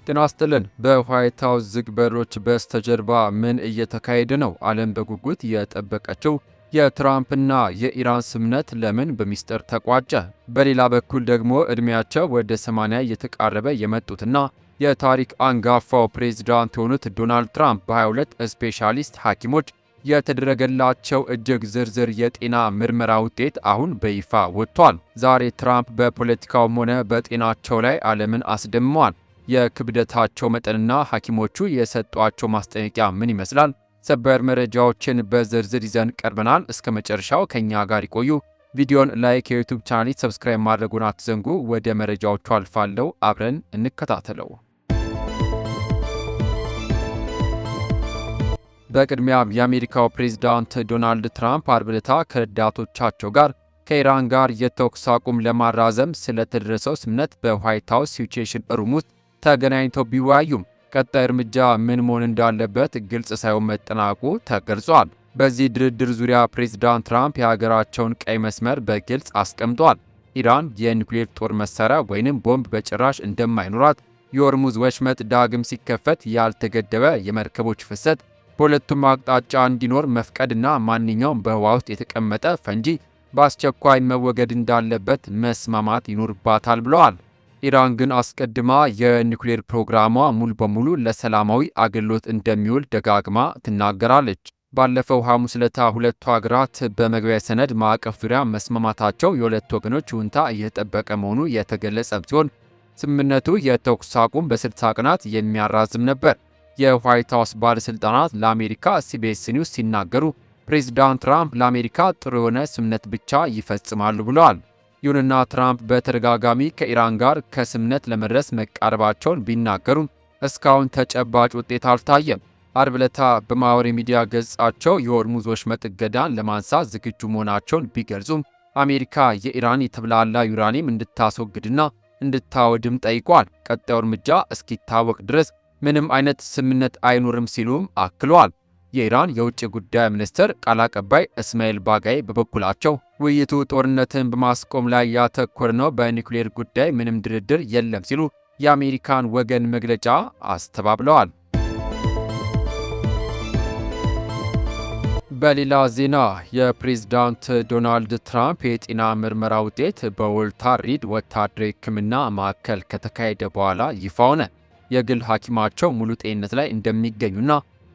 ጤና ይስጥልን። በዋይት ሃውስ ዝግ በሮች በስተጀርባ ምን እየተካሄደ ነው? ዓለም በጉጉት የጠበቀችው የትራምፕና የኢራን ስምምነት ለምን በሚስጥር ተቋጨ? በሌላ በኩል ደግሞ ዕድሜያቸው ወደ 80 እየተቃረበ የመጡትና የታሪክ አንጋፋው ፕሬዝዳንት የሆኑት ዶናልድ ትራምፕ በ22 ስፔሻሊስት ሐኪሞች የተደረገላቸው እጅግ ዝርዝር የጤና ምርመራ ውጤት አሁን በይፋ ወጥቷል። ዛሬ ትራምፕ በፖለቲካውም ሆነ በጤናቸው ላይ ዓለምን አስደምመዋል። የክብደታቸው መጠንና ሐኪሞቹ የሰጧቸው ማስጠንቀቂያ ምን ይመስላል? ሰበር መረጃዎችን በዝርዝር ይዘን ቀርበናል። እስከ መጨረሻው ከኛ ጋር ይቆዩ። ቪዲዮን ላይክ፣ የዩቲዩብ ቻናል ሰብስክራይብ ማድረጉን አትዘንጉ። ወደ መረጃዎቹ አልፋለሁ። አብረን እንከታተለው። በቅድሚያም የአሜሪካው ፕሬዝዳንት ዶናልድ ትራምፕ አርብ ዕለት ከረዳቶቻቸው ጋር ከኢራን ጋር የተኩስ አቁም ለማራዘም ስለተደረሰው ስምምነት በዋይት ሃውስ ሲቹዌሽን ሩም ውስጥ ተገናኝተው ቢወያዩም ቀጣይ እርምጃ ምን መሆን እንዳለበት ግልጽ ሳይሆን መጠናቀቁ ተገልጿል። በዚህ ድርድር ዙሪያ ፕሬዝዳንት ትራምፕ የሀገራቸውን ቀይ መስመር በግልጽ አስቀምጧል። ኢራን የኒውክሌር ጦር መሳሪያ ወይንም ቦምብ በጭራሽ እንደማይኖራት፣ የሆርሙዝ ወሽመጥ ዳግም ሲከፈት ያልተገደበ የመርከቦች ፍሰት በሁለቱም አቅጣጫ እንዲኖር መፍቀድና ማንኛውም በህዋ ውስጥ የተቀመጠ ፈንጂ በአስቸኳይ መወገድ እንዳለበት መስማማት ይኖርባታል ብለዋል። ኢራን ግን አስቀድማ የኒውክሌር ፕሮግራሟ ሙሉ በሙሉ ለሰላማዊ አገልግሎት እንደሚውል ደጋግማ ትናገራለች። ባለፈው ሐሙስ ዕለት ሁለቱ ሀገራት በመግቢያ ሰነድ ማዕቀፍ ዙሪያ መስማማታቸው የሁለቱ ወገኖች ይሁንታ እየተጠበቀ መሆኑ የተገለጸ ሲሆን ስምምነቱ የተኩስ አቁም በ60 ቀናት የሚያራዝም ነበር። የዋይት ሃውስ ባለሥልጣናት ለአሜሪካ ሲቢኤስ ኒውስ ሲናገሩ ፕሬዝዳንት ትራምፕ ለአሜሪካ ጥሩ የሆነ ስምምነት ብቻ ይፈጽማሉ ብለዋል። ይሁንና ትራምፕ በተደጋጋሚ ከኢራን ጋር ከስምምነት ለመድረስ መቃረባቸውን ቢናገሩም እስካሁን ተጨባጭ ውጤት አልታየም። አርብ ዕለት በማኅበራዊ ሚዲያ ገጻቸው የሆርሙዝ ወሽመጥ እገዳን ለማንሳት ዝግጁ መሆናቸውን ቢገልጹም አሜሪካ የኢራን የተብላላ ዩራኒየም እንድታስወግድና እንድታወድም ጠይቋል። ቀጣዩ እርምጃ እስኪታወቅ ድረስ ምንም አይነት ስምምነት አይኖርም ሲሉም አክለዋል። የኢራን የውጭ ጉዳይ ሚኒስትር ቃል አቀባይ እስማኤል ባጋይ በበኩላቸው ውይይቱ ጦርነትን በማስቆም ላይ ያተኮረ ነው፣ በኒውክሌር ጉዳይ ምንም ድርድር የለም ሲሉ የአሜሪካን ወገን መግለጫ አስተባብለዋል። በሌላ ዜና የፕሬዝዳንት ዶናልድ ትራምፕ የጤና ምርመራ ውጤት በዎልተር ሪድ ወታደራዊ ሕክምና ማዕከል ከተካሄደ በኋላ ይፋ ሆነ። የግል ሐኪማቸው ሙሉ ጤንነት ላይ እንደሚገኙና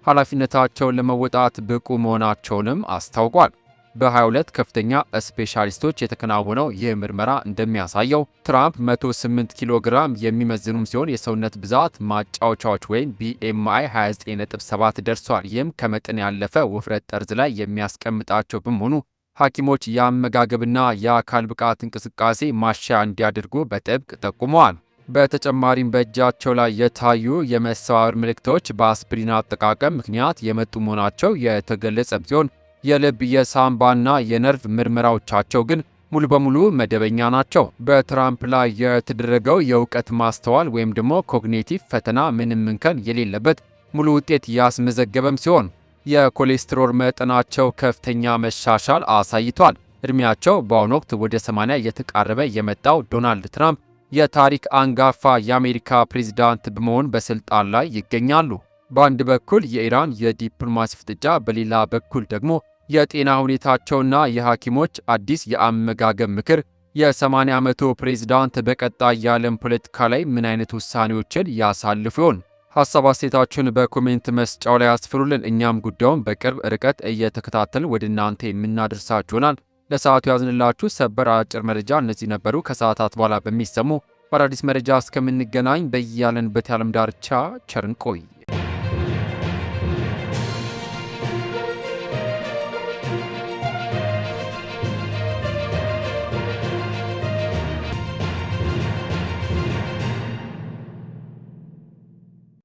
ኃላፊነታቸውን ለመወጣት ብቁ መሆናቸውንም አስታውቋል። በ22 ከፍተኛ ስፔሻሊስቶች የተከናወነው ይህ ምርመራ እንደሚያሳየው ትራምፕ 108 ኪሎ ግራም የሚመዝኑም ሲሆን የሰውነት ብዛት ማጫወቻዎች ወይም BMI 29.7 ደርሷል። ይህም ከመጠን ያለፈ ውፍረት ጠርዝ ላይ የሚያስቀምጣቸው በመሆኑ ሐኪሞች የአመጋገብና የአካል ብቃት እንቅስቃሴ ማሻያ እንዲያደርጉ በጥብቅ ጠቁመዋል። በተጨማሪም በእጃቸው ላይ የታዩ የመሰባበር ምልክቶች በአስፕሪን አጠቃቀም ምክንያት የመጡ መሆናቸው የተገለጸ ሲሆን የልብ የሳምባና የነርቭ ምርመራዎቻቸው ግን ሙሉ በሙሉ መደበኛ ናቸው። በትራምፕ ላይ የተደረገው የእውቀት ማስተዋል ወይም ደግሞ ኮግኒቲቭ ፈተና ምንም እንከን የሌለበት ሙሉ ውጤት ያስመዘገበም ሲሆን የኮሌስትሮል መጠናቸው ከፍተኛ መሻሻል አሳይቷል። ዕድሜያቸው በአሁኑ ወቅት ወደ 80 እየተቃረበ የመጣው ዶናልድ ትራምፕ የታሪክ አንጋፋ የአሜሪካ ፕሬዝዳንት በመሆን በስልጣን ላይ ይገኛሉ። በአንድ በኩል የኢራን የዲፕሎማሲ ፍጥጫ፣ በሌላ በኩል ደግሞ የጤና ሁኔታቸውና የሐኪሞች አዲስ የአመጋገብ ምክር። የ80 ዓመቱ ፕሬዝዳንት በቀጣይ የዓለም ፖለቲካ ላይ ምን አይነት ውሳኔዎችን ያሳልፉ ይሆን? ሐሳብ አስተያየታችሁን በኮሜንት መስጫው ላይ አስፍሩልን። እኛም ጉዳዩን በቅርብ ርቀት እየተከታተልን ወደ እናንተ የምናደርሳችሁ ይሆናል። ለሰዓቱ ያዝንላችሁ ሰበር አጭር መረጃ እነዚህ ነበሩ። ከሰዓታት በኋላ በሚሰሙ በአዳዲስ መረጃ እስከምንገናኝ በያለንበት የዓለም ዳርቻ ቸር እንቆይ።